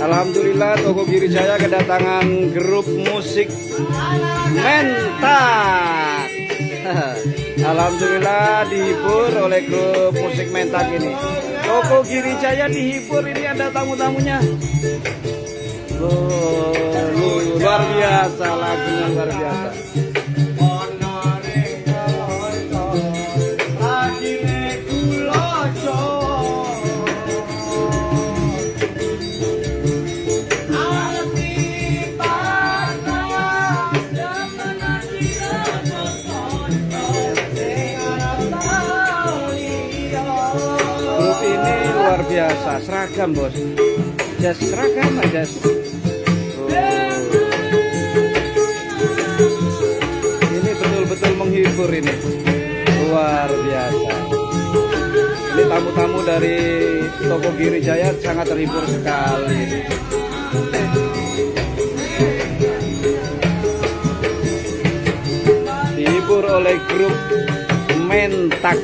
Alhamdulillah Toko Girijaya kedatangan grup musik Mentak. Alhamdulillah dihibur oleh grup musik Mentak ini. Toko Girijaya dihibur, ini ada tamu-tamunya. Luar biasa, lagunya luar biasa. Grup ini luar biasa, seragam bos, jas seragam aja. Ini betul-betul menghibur ini, luar biasa. Ini tamu-tamu dari Toko Girijaya sangat terhibur sekali. Dihibur oleh grup Mentak.